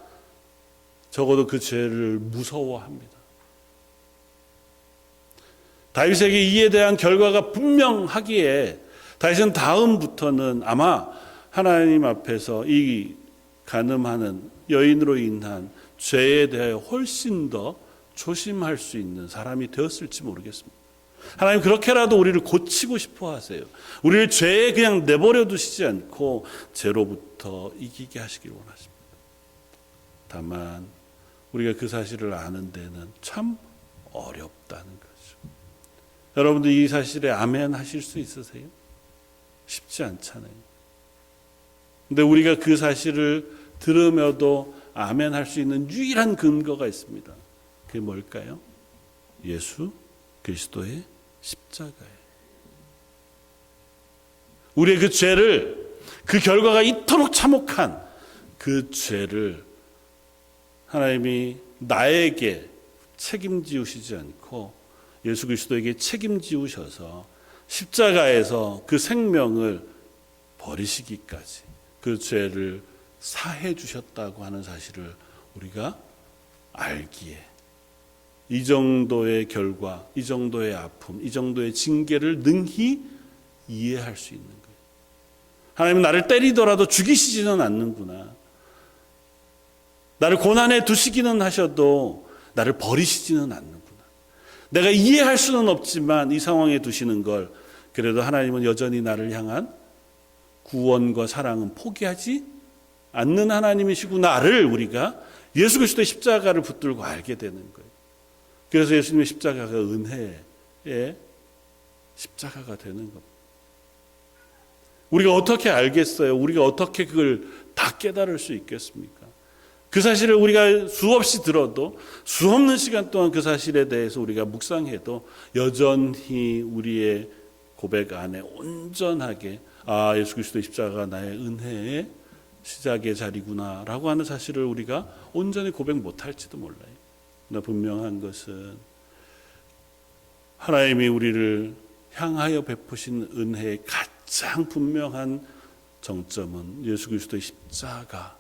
적어도 그 죄를 무서워합니다. 다윗에게 이에 대한 결과가 분명하기에 다윗은 다음부터는 아마 하나님 앞에서 이 간음하는 여인으로 인한 죄에 대하여 훨씬 더 조심할 수 있는 사람이 되었을지 모르겠습니다. 하나님 그렇게라도 우리를 고치고 싶어 하세요. 우리를 죄에 그냥 내버려 두시지 않고 죄로부터 이기게 하시길 원하십니다. 다만 우리가 그 사실을 아는 데는 참 어렵다는 거죠. 여러분들 이 사실에 아멘 하실 수 있으세요? 쉽지 않잖아요. 근데 우리가 그 사실을 들으며도 아멘 할 수 있는 유일한 근거가 있습니다. 그게 뭘까요? 예수 그리스도의 십자가예요. 우리의 그 죄를, 그 결과가 이토록 참혹한 그 죄를 하나님이 나에게 책임지우시지 않고 예수 그리스도에게 책임지우셔서 십자가에서 그 생명을 버리시기까지 그 죄를 사해 주셨다고 하는 사실을 우리가 알기에 이 정도의 결과, 이 정도의 아픔, 이 정도의 징계를 능히 이해할 수 있는 거예요. 하나님은 나를 때리더라도 죽이시지는 않는구나. 나를 고난에 두시기는 하셔도 나를 버리시지는 않는구나. 내가 이해할 수는 없지만 이 상황에 두시는 걸 그래도 하나님은 여전히 나를 향한 구원과 사랑은 포기하지 않는 하나님이시구나를 우리가 예수 그리스도의 십자가를 붙들고 알게 되는 거예요. 그래서 예수님의 십자가가 은혜의 십자가가 되는 겁니다. 우리가 어떻게 알겠어요? 우리가 어떻게 그걸 다 깨달을 수 있겠습니까? 그 사실을 우리가 수없이 들어도 수없는 시간 동안 그 사실에 대해서 우리가 묵상해도 여전히 우리의 고백 안에 온전하게 예수 그리스도의 십자가가 나의 은혜의 시작의 자리구나 라고 하는 사실을 우리가 온전히 고백 못할지도 몰라요. 그러나 분명한 것은 하나님이 우리를 향하여 베푸신 은혜의 가장 분명한 정점은 예수 그리스도의 십자가,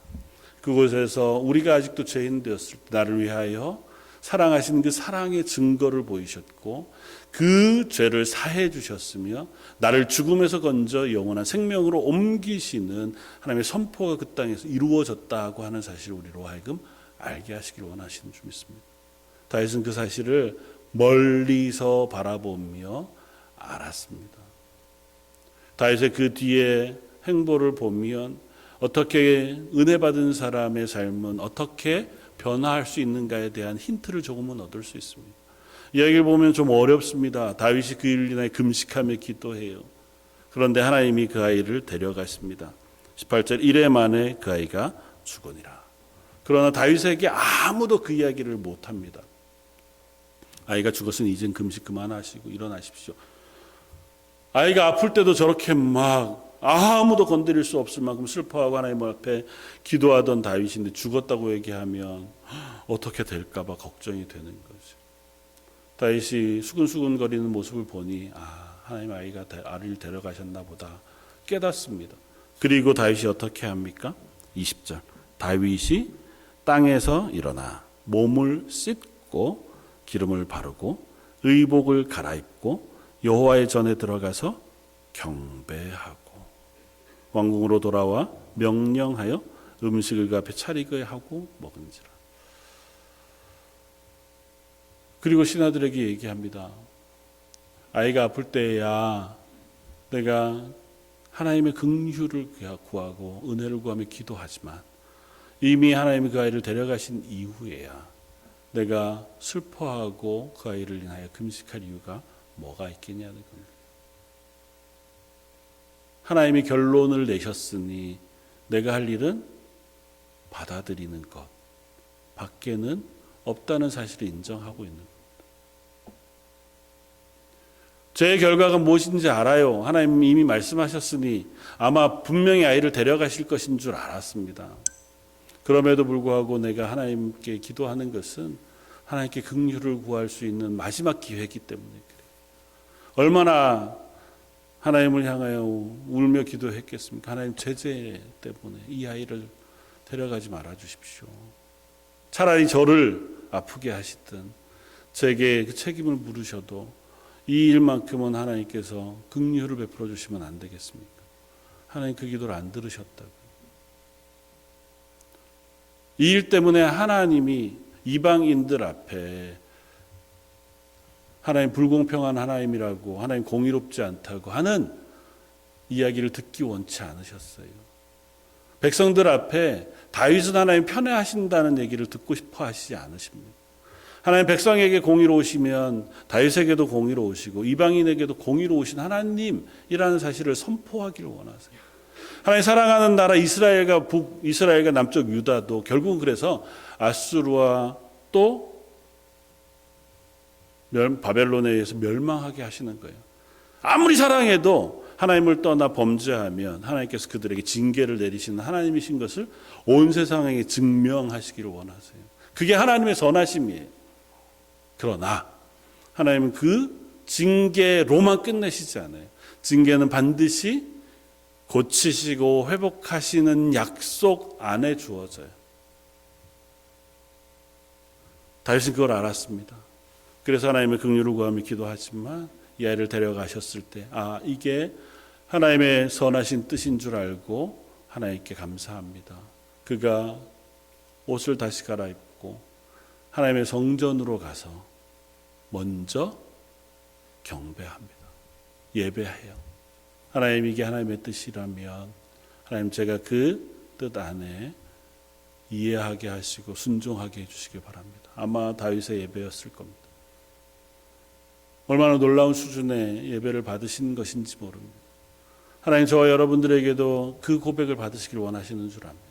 그곳에서 우리가 아직도 죄인 되었을 때 나를 위하여 사랑하시는 그 사랑의 증거를 보이셨고 그 죄를 사해 주셨으며 나를 죽음에서 건져 영원한 생명으로 옮기시는 하나님의 선포가 그 땅에서 이루어졌다고 하는 사실을 우리로 하여금 알게 하시길 원하시는 줄 믿습니다. 다윗은 그 사실을 멀리서 바라보며 알았습니다. 다윗의 그 뒤에 행보를 보면 어떻게 은혜 받은 사람의 삶은 어떻게 변화할 수 있는가에 대한 힌트를 조금은 얻을 수 있습니다. 이야기를 보면 좀 어렵습니다. 다윗이 그 일을 인하여 금식하며 기도해요. 그런데 하나님이 그 아이를 데려갔습니다. 18절 이래 만에 그 아이가 죽으니라. 그러나 다윗에게 아무도 그 이야기를 못합니다. 아이가 죽었으니 이젠 금식 그만하시고 일어나십시오. 아이가 아플 때도 저렇게 막 아무도 건드릴 수 없을 만큼 슬퍼하고 하나님 앞에 기도하던 다윗인데 죽었다고 얘기하면 어떻게 될까 봐 걱정이 되는 거죠. 다윗이 수근수근거리는 모습을 보니 하나님 아이가 아이를 데려가셨나 보다 깨닫습니다. 그리고 다윗이 어떻게 합니까? 20절 다윗이 땅에서 일어나 몸을 씻고 기름을 바르고 의복을 갈아입고 여호와의 전에 들어가서 경배하고 왕궁으로 돌아와 명령하여 음식을 그 앞에 차리게 하고 먹은지라. 그리고 신하들에게 얘기합니다. 아이가 아플 때야 내가 하나님의 긍휼을 구하고 은혜를 구하며 기도하지만 이미 하나님이 그 아이를 데려가신 이후에야 내가 슬퍼하고 그 아이를 인하여 금식할 이유가 뭐가 있겠냐는 겁니다. 하나님이 결론을 내셨으니 내가 할 일은 받아들이는 것 밖에는 없다는 사실을 인정하고 있는 겁니다. 제 결과가 무엇인지 알아요. 하나님이 이미 말씀하셨으니 아마 분명히 아이를 데려가실 것인 줄 알았습니다. 그럼에도 불구하고 내가 하나님께 기도하는 것은 하나님께 긍휼을 구할 수 있는 마지막 기회이기 때문에 그래요. 얼마나 하나님을 향하여 울며 기도했겠습니까? 하나님 제재 때문에 이 아이를 데려가지 말아 주십시오. 차라리 저를 아프게 하시든 제게 그 책임을 물으셔도 이 일만큼은 하나님께서 긍휼을 베풀어 주시면 안 되겠습니까? 하나님 그 기도를 안 들으셨다고. 이 일 때문에 하나님이 이방인들 앞에 하나님 불공평한 하나님이라고, 하나님 공의롭지 않다고 하는 이야기를 듣기 원치 않으셨어요. 백성들 앞에 다윗은 하나님 편애하신다는 얘기를 듣고 싶어 하시지 않으십니다. 하나님 백성에게 공의로우시면 다윗에게도 공의로우시고 이방인에게도 공의로우신 하나님이라는 사실을 선포하기를 원하세요. 하나님 사랑하는 나라 이스라엘과 남쪽 유다도 결국은 그래서 아수르와 또 바벨론에 의해서 멸망하게 하시는 거예요. 아무리 사랑해도 하나님을 떠나 범죄하면 하나님께서 그들에게 징계를 내리시는 하나님이신 것을 온 세상에게 증명하시기를 원하세요. 그게 하나님의 선하심이에요. 그러나 하나님은 그 징계로만 끝내시지 않아요. 징계는 반드시 고치시고 회복하시는 약속 안에 주어져요. 다윗은 그걸 알았습니다. 그래서 하나님의 긍휼을 구하며 기도하지만 이 아이를 데려가셨을 때 이게 하나님의 선하신 뜻인 줄 알고 하나님께 감사합니다. 그가 옷을 다시 갈아입고 하나님의 성전으로 가서 먼저 경배합니다. 예배해요. 하나님 이게 하나님의 뜻이라면 하나님 제가 그 뜻 안에 이해하게 하시고 순종하게 해주시기 바랍니다. 아마 다윗의 예배였을 겁니다. 얼마나 놀라운 수준의 예배를 받으신 것인지 모릅니다. 하나님 저와 여러분들에게도 그 고백을 받으시길 원하시는 줄 압니다.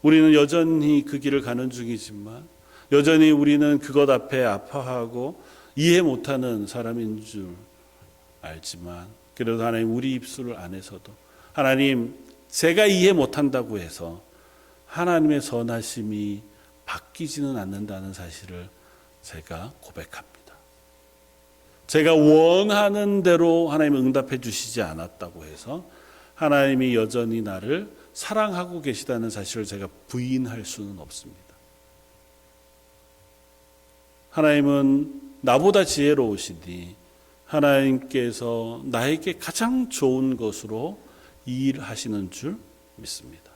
우리는 여전히 그 길을 가는 중이지만 여전히 우리는 그것 앞에 아파하고 이해 못하는 사람인 줄 알지만 그래도 하나님 우리 입술 안에서도 하나님 제가 이해 못한다고 해서 하나님의 선하심이 바뀌지는 않는다는 사실을 제가 고백합니다. 제가 원하는 대로 하나님 응답해 주시지 않았다고 해서 하나님이 여전히 나를 사랑하고 계시다는 사실을 제가 부인할 수는 없습니다. 하나님은 나보다 지혜로우시니 하나님께서 나에게 가장 좋은 것으로 일하시는 줄 믿습니다.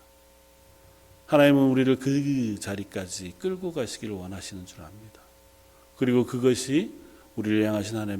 하나님은 우리를 그 자리까지 끌고 가시기를 원하시는 줄 압니다. 그리고 그것이 우리를 향하신 하나님의